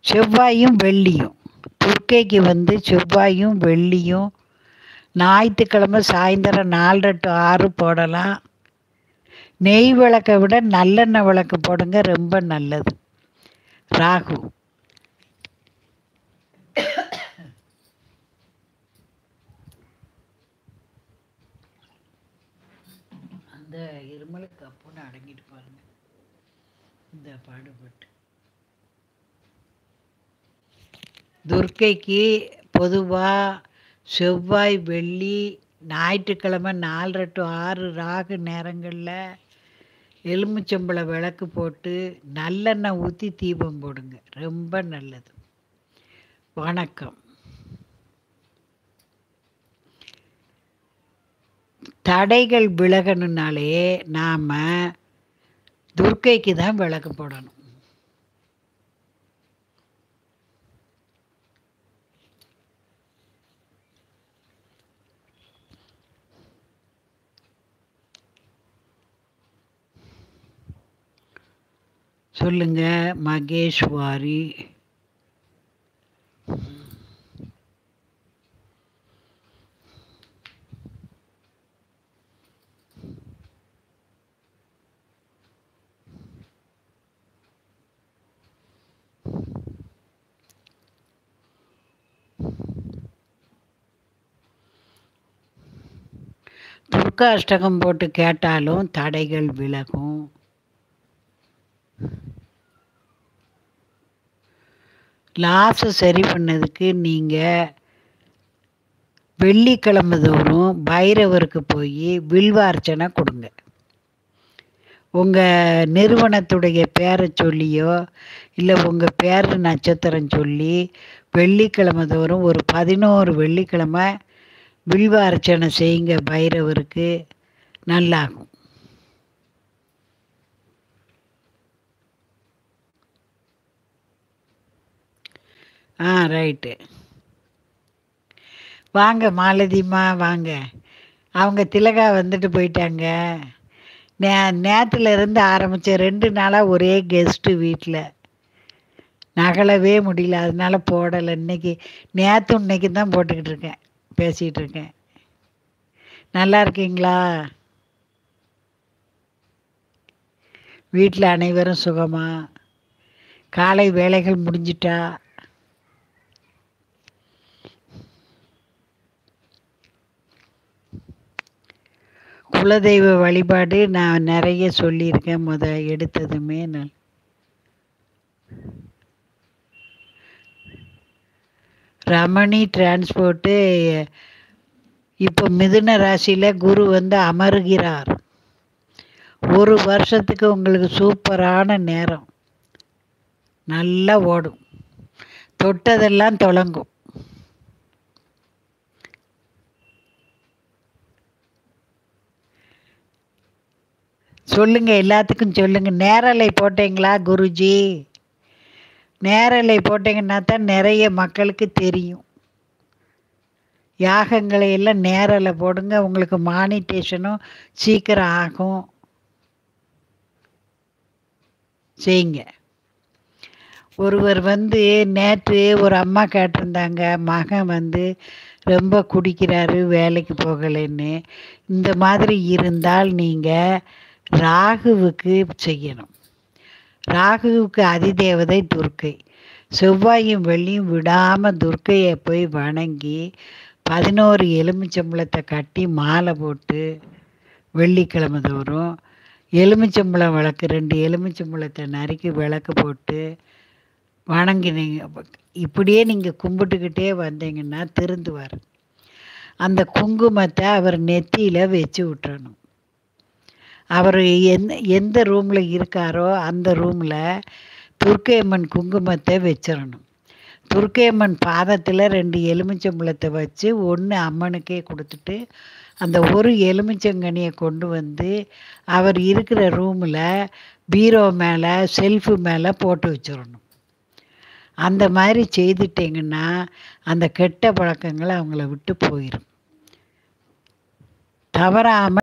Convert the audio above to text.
செவ்வாயும் வெள்ளியும். துர்க்கைக்கு வந்து செவ்வாயும் வெள்ளியும் ஞாயிற்றுக்கிழமை சாயந்தரம் 4:30 to 6 போடலாம். நெய் விளக்கை விட நல்லெண்ணெய் விளக்கு போடுங்க, ரொம்ப நல்லது. ராகு. அந்த இருமலுக்கு அப்புன்னு அடங்கிட்டு பாருங்க, இந்த பாடுபட்டு. துர்க்கைக்கு பொதுவாக செவ்வாய் வெள்ளி ஞாயிற்றுக்கிழமை 4:30 to 6 ராகு நேரங்களில் எலுமிச்சம்பழ விளக்கு போட்டு நல்லெண்ணெய் ஊற்றி தீபம் போடுங்க, ரொம்ப நல்லது. வணக்கம். தடைகள் விலகணுனாலே நாம் துர்க்கைக்கு தான் விளக்கு போடணும். சொல்லுங்க மகேஸ்வாரி. துர்கா அஷ்டகம் போட்டு கேட்டாலும் தடைகள் விலகும். லாஸை சரி பண்ணதுக்கு நீங்கள் வெள்ளிக்கிழமை தோறும் பைரவருக்கு போய் வில்வார்ச்சனை கொடுங்க. உங்கள் நிறுவனத்துடைய பேரை சொல்லியோ இல்லை உங்கள் பேர் நட்சத்திரம் சொல்லி வெள்ளிக்கிழமை தோறும் ஒரு 11 வெள்ளிக்கிழமை வில்வார்ச்சனை செய்யுங்க, பைரவருக்கு நல்லாகும். ரைட்டு. வாங்க மாலதிம்மா, வாங்க. அவங்க திலகா வந்துட்டு போயிட்டாங்க. நேற்றுலேருந்து ஆரம்பித்த 2 நாளாக ஒரே கெஸ்ட்டு வீட்டில், நகலவே முடியல, அதனால போடலை. இன்னைக்கு தான் போட்டுக்கிட்டு இருக்கேன், பேசிகிட்டு இருக்கேன். நல்லா இருக்கீங்களா? வீட்டில் அனைவரும் சுகமா? காலை வேலைகள் முடிஞ்சிட்டா? குலதெய்வ வழிபாடு நான் நிறைய சொல்லியிருக்கேன். எடுத்ததுமே நான் ரமணி டிரான்ஸ்போர்ட்டு இப்போ மிதுன ராசியில் குரு வந்து அமருகிறார். 1 வருஷத்துக்கு உங்களுக்கு சூப்பரான நேரம், நல்லா ஓடும், தொட்டதெல்லாம் தொடங்கும். சொல்லுங்க, எல்லாத்துக்கும் சொல்லுங்க. நேரலை போட்டீங்களா குருஜி? நேரலை போட்டிங்கன்னா தான் நிறைய மக்களுக்கு தெரியும். யாகங்களை எல்லாம் நேரலை போடுங்க, உங்களுக்கு மானிட்டேஷனும் சீக்கிரம் ஆகும். செய்யுங்க. ஒருவர் வந்து நேற்று ஒரு அம்மா கேட்டிருந்தாங்க, மகன் வந்து ரொம்ப குடிக்கிறாரு, வேலைக்கு போகலைன்னு. இந்த மாதிரி இருந்தால் நீங்கள் ராகுவுக்கு செய்யணும். ராகுவுக்கு அதிதேவதை துர்க்கை. செவ்வாயும் வெள்ளியும் விடாமல் துர்க்கையை போய் வணங்கி 11 எலுமிச்சம்பழத்தை கட்டி மாலை போட்டு வெள்ளிக்கிழமை தோறும் எலுமிச்சம்பழம் விளக்கு 2 எலுமிச்சம்பழத்தை நறுக்கி விளக்கு போட்டு வணங்கினீங்க. இப்படியே நீங்கள் கும்பிட்டுக்கிட்டே வந்தீங்கன்னா திருந்துவார். அந்த குங்குமத்தை அவர் நெத்தியில் வச்சு விட்டுறணும். அவர் எந்த ரூமில் இருக்காரோ அந்த ரூமில் துர்க்கையம்மன் குங்குமத்தை வச்சிடணும். துர்க்கையம்மன் பாதத்தில் 2 எலுமிச்சம்பழத்தை வச்சு 1 அம்மனுக்கே கொடுத்துட்டு அந்த ஒரு எலுமிச்சங்கனியை கொண்டு வந்து அவர் இருக்கிற ரூமில் பீரோ மேலே செல்ஃபு மேலே போட்டு வச்சிடணும். அந்த மாதிரி செய்துட்டிங்கன்னா அந்த கெட்ட பழக்கங்கள் அவங்கள விட்டு போயிடும். தவறாமல்